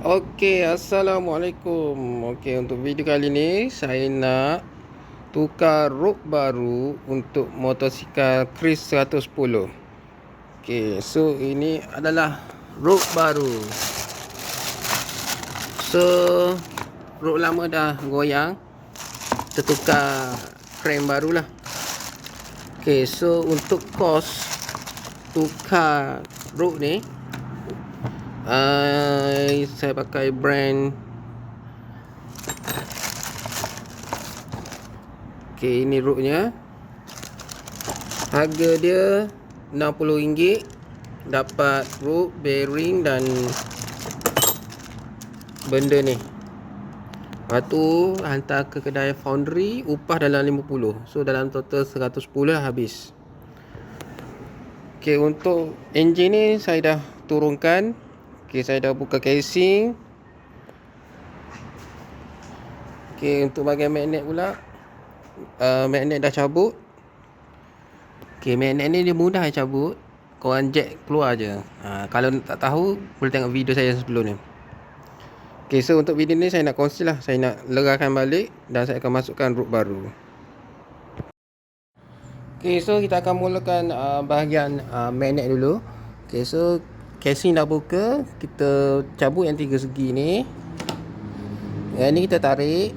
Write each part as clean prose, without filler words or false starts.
Okey, Assalamualaikum. Okey, untuk video kali ni saya nak tukar rok baru untuk motosikal Kris 110. Okey, so ini adalah rok baru. So rok lama dah goyang, kita tukar frame barulah. Okey, so untuk kos tukar rok ni saya pakai brand. Okey, ini roknya. Harga dia RM60. Dapat rok, bearing dan benda ni. Lepas tu hantar ke kedai foundry, upah dalam 50. So dalam total 110 lah habis. Okey, untuk enjin ni saya dah turunkan. Okey, saya dah buka casing. Okey, untuk bahagian magnet pula, magnet dah cabut. Okey, magnet ni dia mudah cabut. Korang jack keluar je. Kalau tak tahu, boleh tengok video saya sebelum ni. Okey, so untuk video ni saya nak kongsi lah. Saya nak lerahkan balik dan saya akan masukkan rok baru. Okey, so kita akan mulakan bahagian magnet dulu. Okey, so casing dah buka. Kita cabut yang 3 segi ni. Yang ni kita tarik.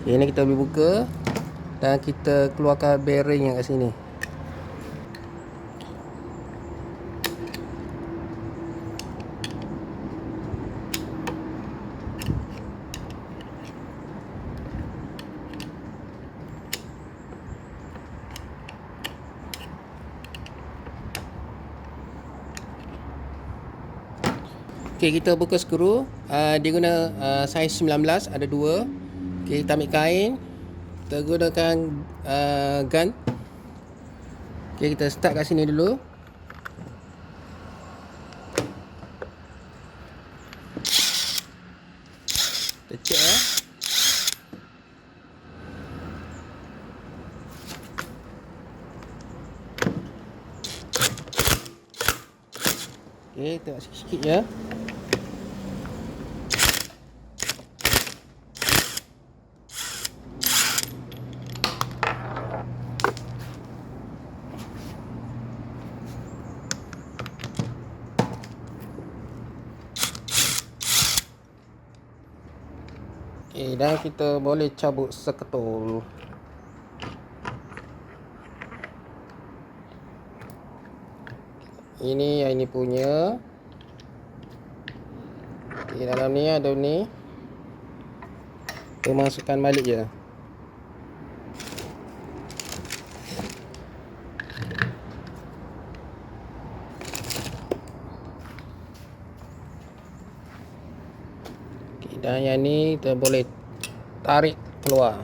Yang ni kita boleh buka. Dan kita keluarkan bearing yang kat sini. Okey, kita buka skru. Dia guna saiz 19, ada 2. Okey, kita ambil kain. Kita gunakan gun. Okey, kita start kat sini dulu. Kita check . Okey, tengok sikit-sikit je. Okey, dan kita boleh cabut seketul. Ini yang ini punya. Okey, dalam ni ada ni. Kita masukkan balik je. Okey, dan yang ni kita boleh tarik keluar.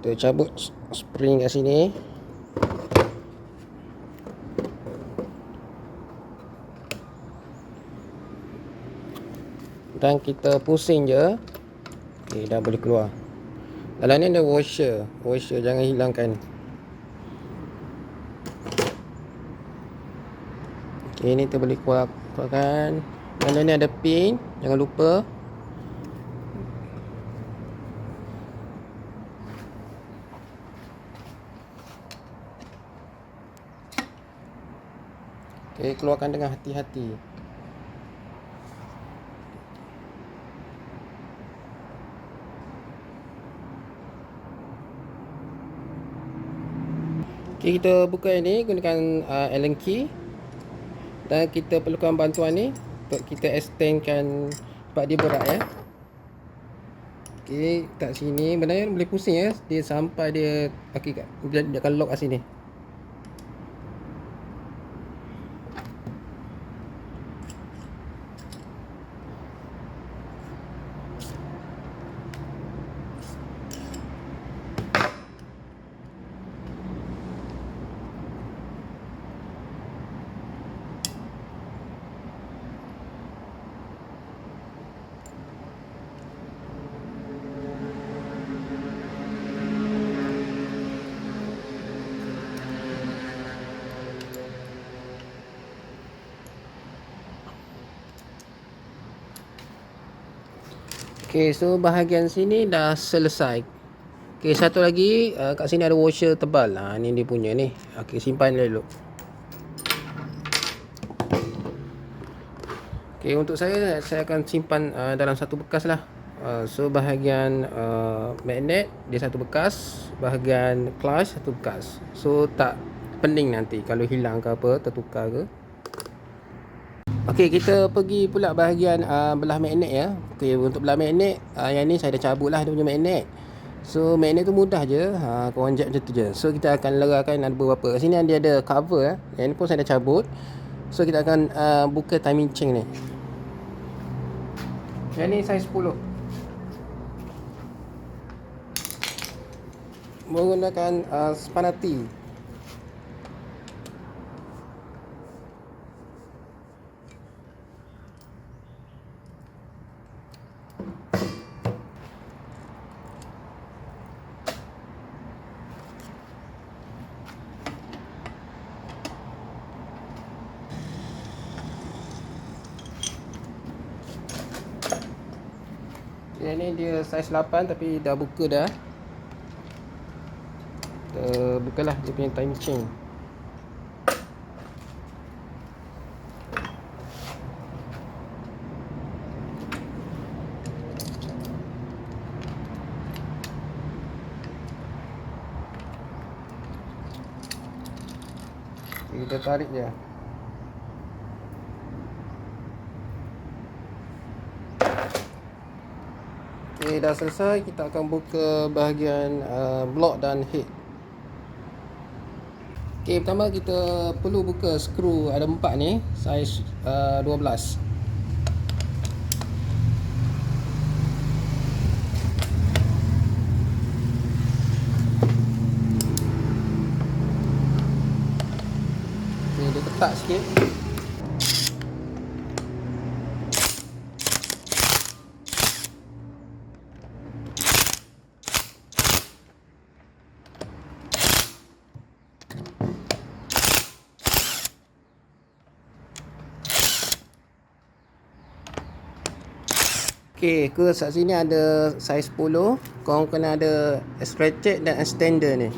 Kita cabut spring kat sini. Dan kita pusing je. Okey, dah boleh keluar. Dalam ni ada washer. Washer jangan hilangkan. Okey, ni kita boleh keluarkan. Dalam ni ada pin, jangan lupa. Okey, keluarkan dengan hati-hati. Okey, kita buka ini gunakan Allen key. Dan kita perlukan bantuan ni untuk kita extendkan sebab dia berat ya. Okey, kat sini sebenarnya boleh pusing ya. Dia sampai dia okey, dia akan lock kat sini. Okay, so bahagian sini dah selesai. Okay, satu lagi kat sini ada washer tebal. Ni dia punya ni. Okay, simpan dulu. Okay, untuk saya akan simpan dalam satu bekas lah. So bahagian magnet dia satu bekas, bahagian clutch satu bekas. So tak pening nanti kalau hilang ke apa, tertukar ke. Okey, kita pergi pula bahagian belah magnet ya. Okey, untuk belah magnet yang ni saya dah cabut lah dia punya magnet. So magnet tu mudah je, korang jack macam tu je. So kita akan leraikan ada beberapa. Kat sini dia ada cover Yang ni pun saya dah cabut. So kita akan buka timing chain ni. Yang ni saiz 10. Menggunakan Spanati. Yang ni dia saiz 8 tapi dah buka dah. Bukalah dia punya time chain. Kita tarik je. Okay, dah selesai. Kita akan buka bahagian block dan head. Okay, pertama kita perlu buka skru. Ada 4 ni, saiz 12. Okay, dia ketat sikit. Okay, ke kat sini ada saiz 10. Korang kena ada ratchet dan extender ni.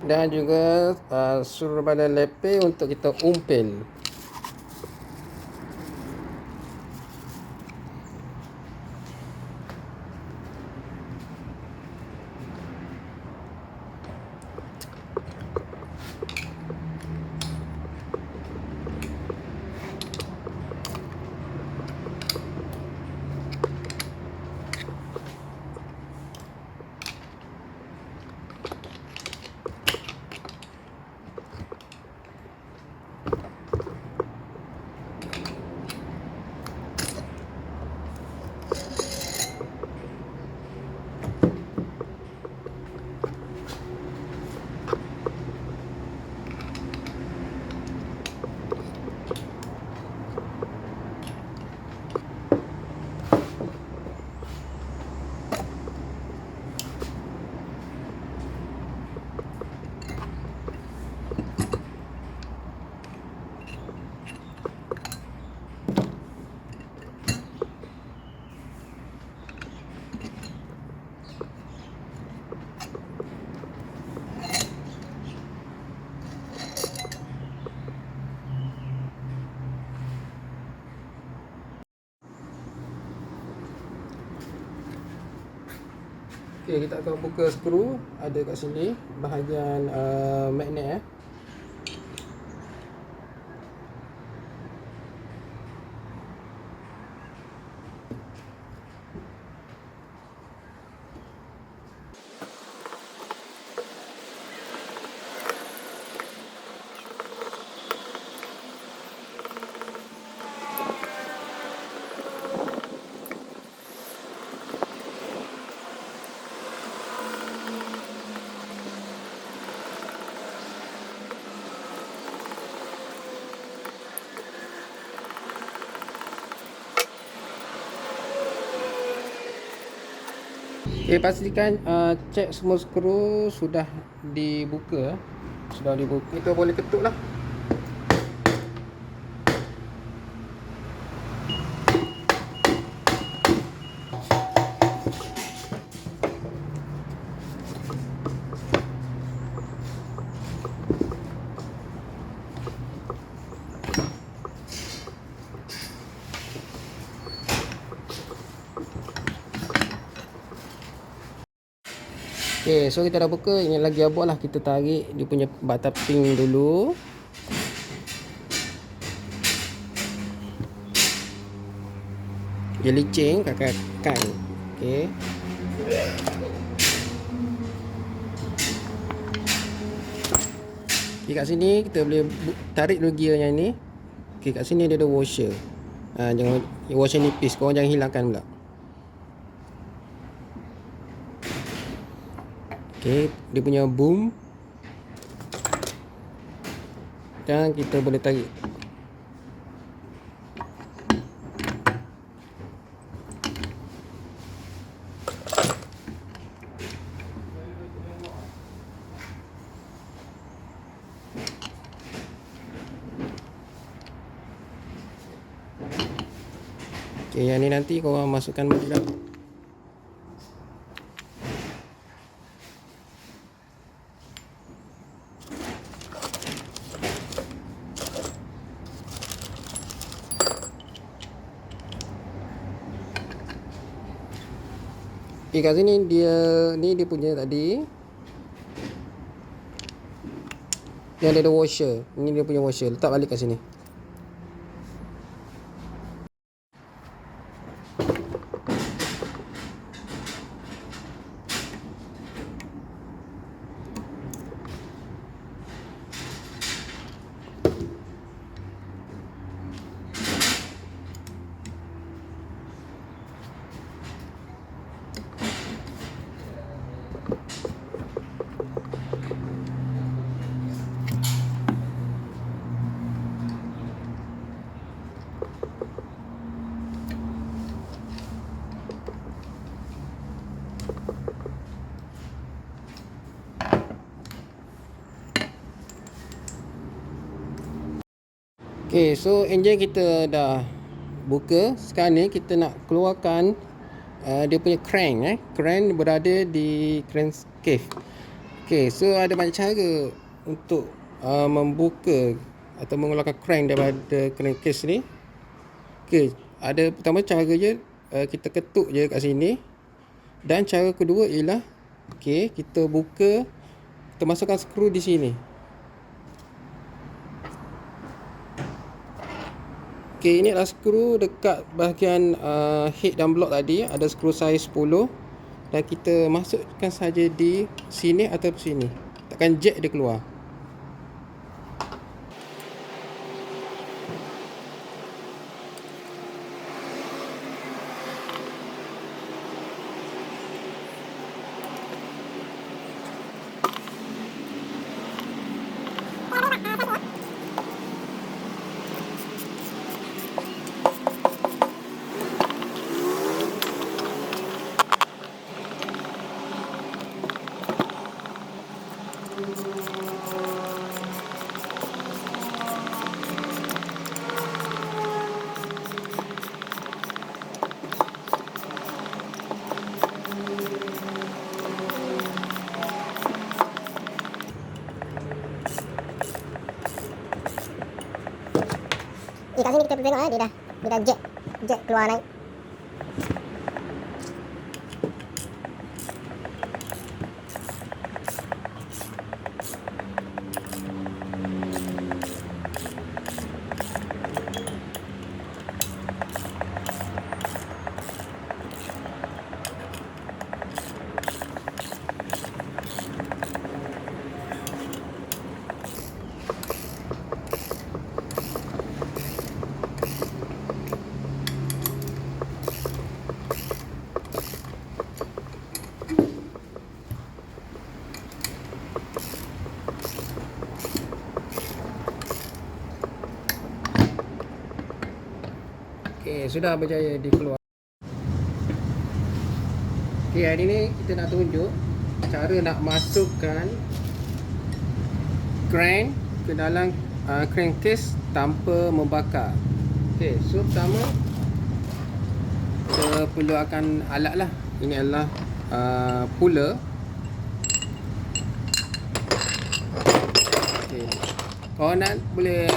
Dan juga suruh badan lepeh untuk kita umpil. Okay, kita akan buka skru. Ada kat sini bahagian magnet Pastikan cek semua skru sudah dibuka. Sudah dibuka. Kita boleh ketuk lah. Okay, so kita dah buka. Ini lagi abot lah. Kita tarik dia punya batang ping dulu. Dia licin kakak. Okay. Okay, kat sini kita boleh tarik dulu gear yang ni. Okay, kat sini dia ada washer. Jangan washer nipis. Korang jangan hilangkan pula. Okay, dia punya boom. Dan kita boleh tarik. Okay, yang ni nanti korang masukkan balik lah. Okay, kat sini dia punya tadi. Yang dia ada washer. Ini dia punya washer. Letak balik kat sini. Okay, so enjin kita dah buka. Sekarang ni kita nak keluarkan dia punya crank. Crank berada di crankshaft. Okay, so ada banyak cara untuk membuka atau mengeluarkan crank daripada crankcase ni. Okay, ada pertama cara je kita ketuk je kat sini. Dan cara kedua ialah okay, kita buka, kita masukkan skru di sini. Okay, ini adalah skru dekat bahagian head dan block tadi. Ada skru saiz 10. Dan kita masukkan saja di sini atau sini. Tekan jack dia keluar. Kat sini kita boleh tengok dia dah jack keluar naik. Okay, sudah berjaya dikeluar. Okay, hari ni kita nak tunjuk cara nak masukkan crank ke dalam crankcase tanpa membakar. Okay, so pertama kita perlu akan alat lah. Ini adalah puller. Okay, kalau nak boleh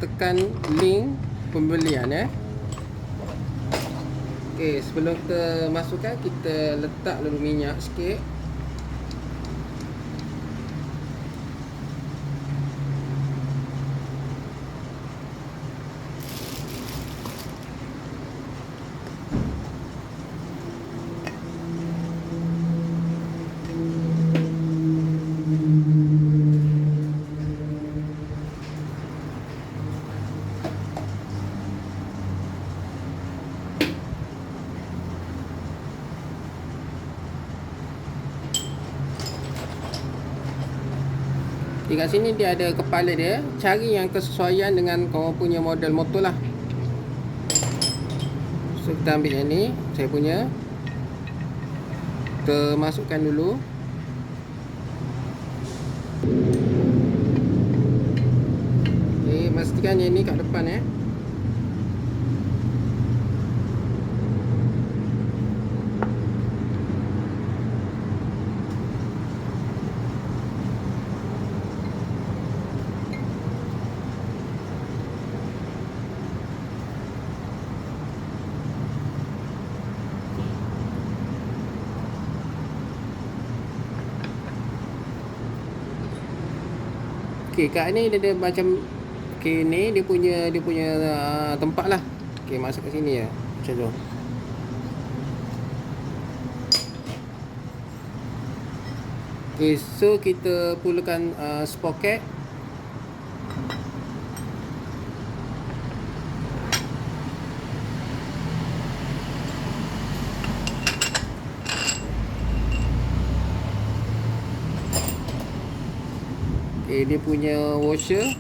tekan link pembelian ya. Okay, sebelum kita masukkan, kita letak dulu minyak sikit. Di kat sini dia ada kepala dia. Cari yang kesesuaian dengan korang punya model motor lah. So kita ambil yang ni, saya punya. Kita masukkan dulu. Okay, pastikan yang ni kat depan ya. Okey, kat ni dia ada macam, okey ni dia punya tempat lah. Okey, masuk kat sini ya. Macam tu. Okey, so kita perlukan sprocket. Okay, dia punya washer.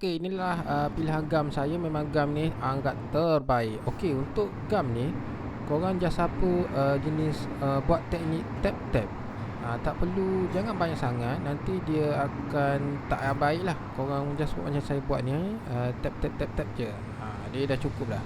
Okey, inilah pilihan gam saya. Memang gam ni anggap terbaik. Okey, untuk gam ni korang just apa jenis buat teknik tap-tap. Tak perlu, jangan banyak sangat, nanti dia akan tak baik lah. Korang just buat macam saya buat ni, tap tap tap tap je. Dia dah cukup dah.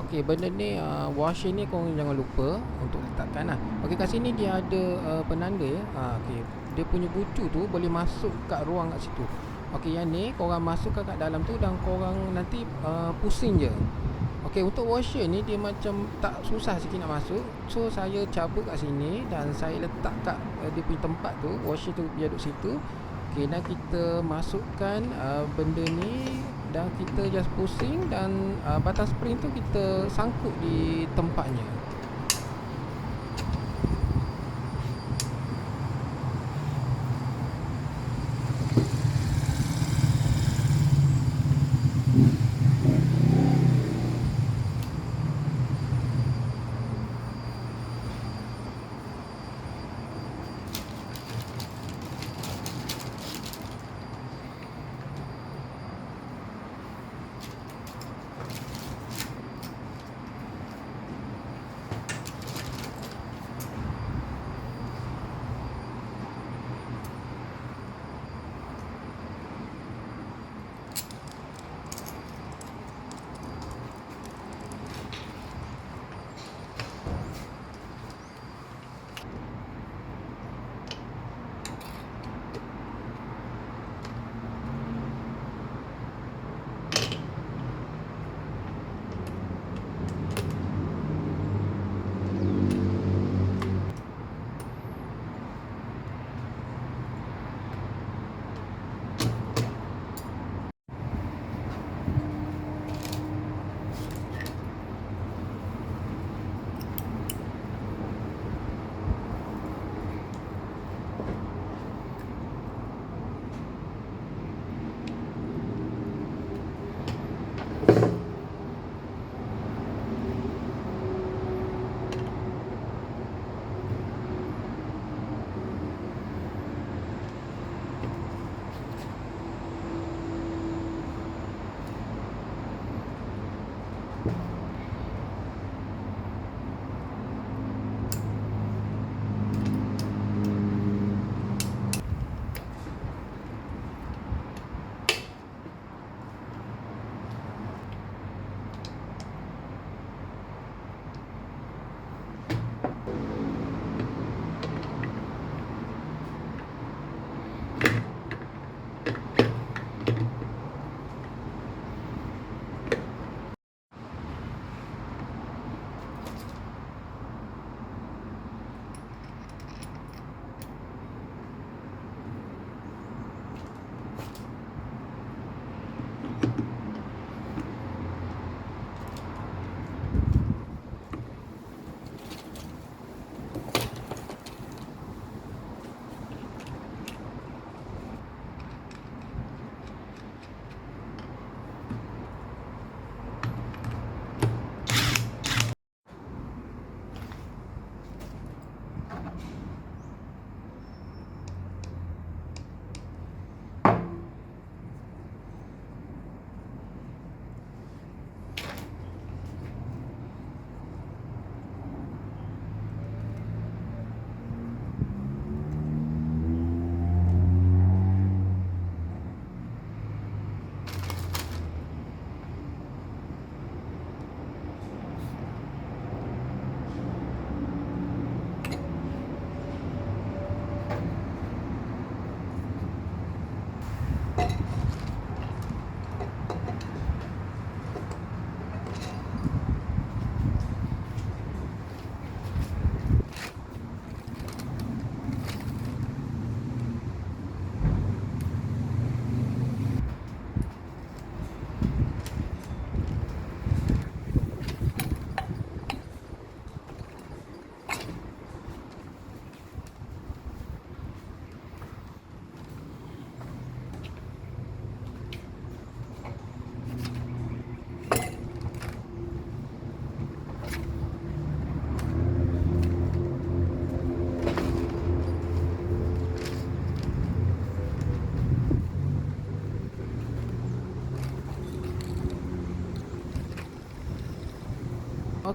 Okey, benda ni washer ni korang jangan lupa untuk letakkan lah. Okey, kat sini dia ada penanda ya. Okey, dia punya bucu tu boleh masuk kat ruang kat situ. Okey, yang ni korang masukkan kat dalam tu dan korang nanti pusing je. Okey, untuk washer ni dia macam tak susah sikit nak masuk. So saya cabut kat sini dan saya letak kat dia punya tempat tu, washer tu biar duduk situ. Okey, dan kita masukkan benda ni dan kita just pusing dan batang spring tu kita sangkut di tempatnya.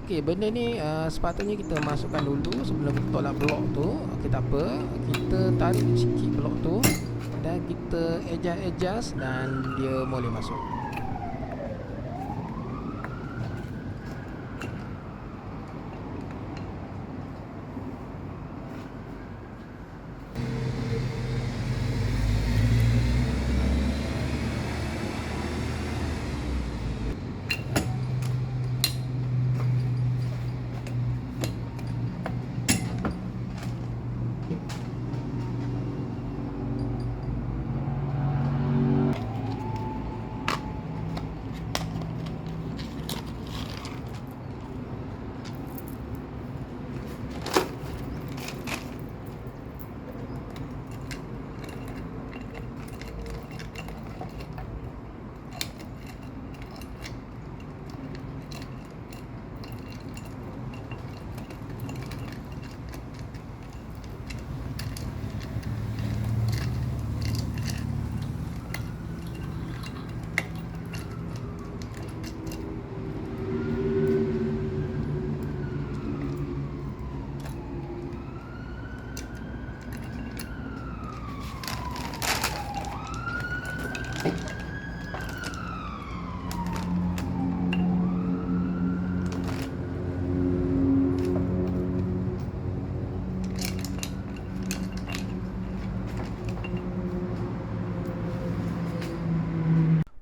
Okey, benda ni sepatutnya kita masukkan dulu sebelum kita tolak blok tu. Okey, tak apa. Kita tarik sikit blok tu dan kita adjust dan dia boleh masuk.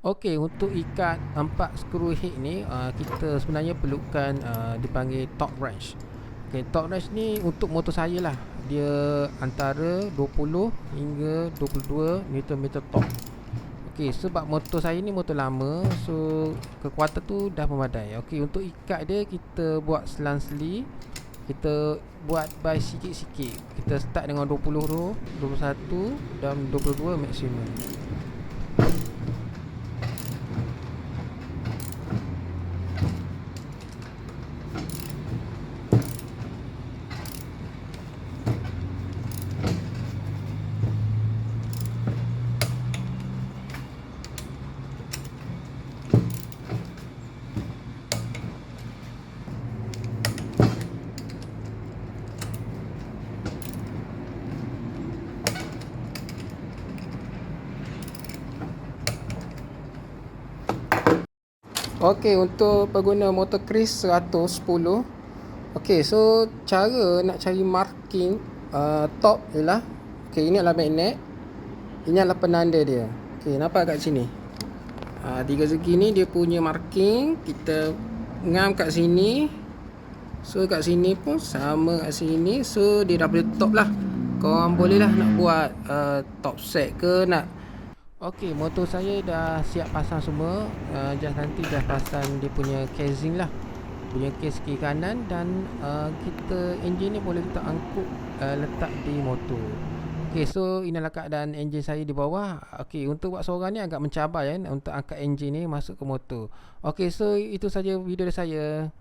Okey, untuk ikat 4 skru head ni kita sebenarnya perlukan dipanggil torque wrench. Okey, torque wrench ni untuk motor saya lah. Dia antara 20 hingga 22 Nm torque. Okey, sebab motor saya ni motor lama, so kekuatan tu dah memadai. Okey, untuk ikat dia kita buat selang-seli. Kita buat by sikit-sikit. Kita start dengan 20 dulu, 21 dan 22 maksimum. Okey, untuk pengguna motor Kris 110. Okey, so cara nak cari marking top ialah, okey, ini adalah magnet. Ini adalah penanda dia. Okey, nampak kat sini. Tiga segi ni dia punya marking. Kita ngam kat sini. So kat sini pun sama kat sini. So dia dah boleh top lah. Korang boleh lah nak buat top set ke nak. Okey, motor saya dah siap pasang semua. Just nanti dah pasang dia punya casing lah, punya case kiri kanan. Dan kita enjin ni boleh kita angkut letak di motor. Okey, so inilah keadaan enjin saya di bawah. Okey, untuk buat seorang ni agak mencabar ya, untuk angkat enjin ni masuk ke motor. Okey, so itu saja video dari saya.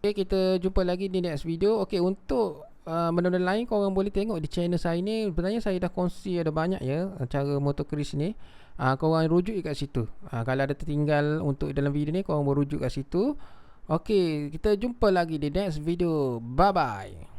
Okey, kita jumpa lagi di next video. Okey, untuk benda-benda lain korang boleh tengok di channel saya ni. Sebenarnya saya dah kongsi ada banyak ya cara motor Kris ni. Korang rujuk kat situ. Kalau ada tertinggal untuk dalam video ni, korang berujuk kat situ. Okey, kita jumpa lagi di next video. Bye bye.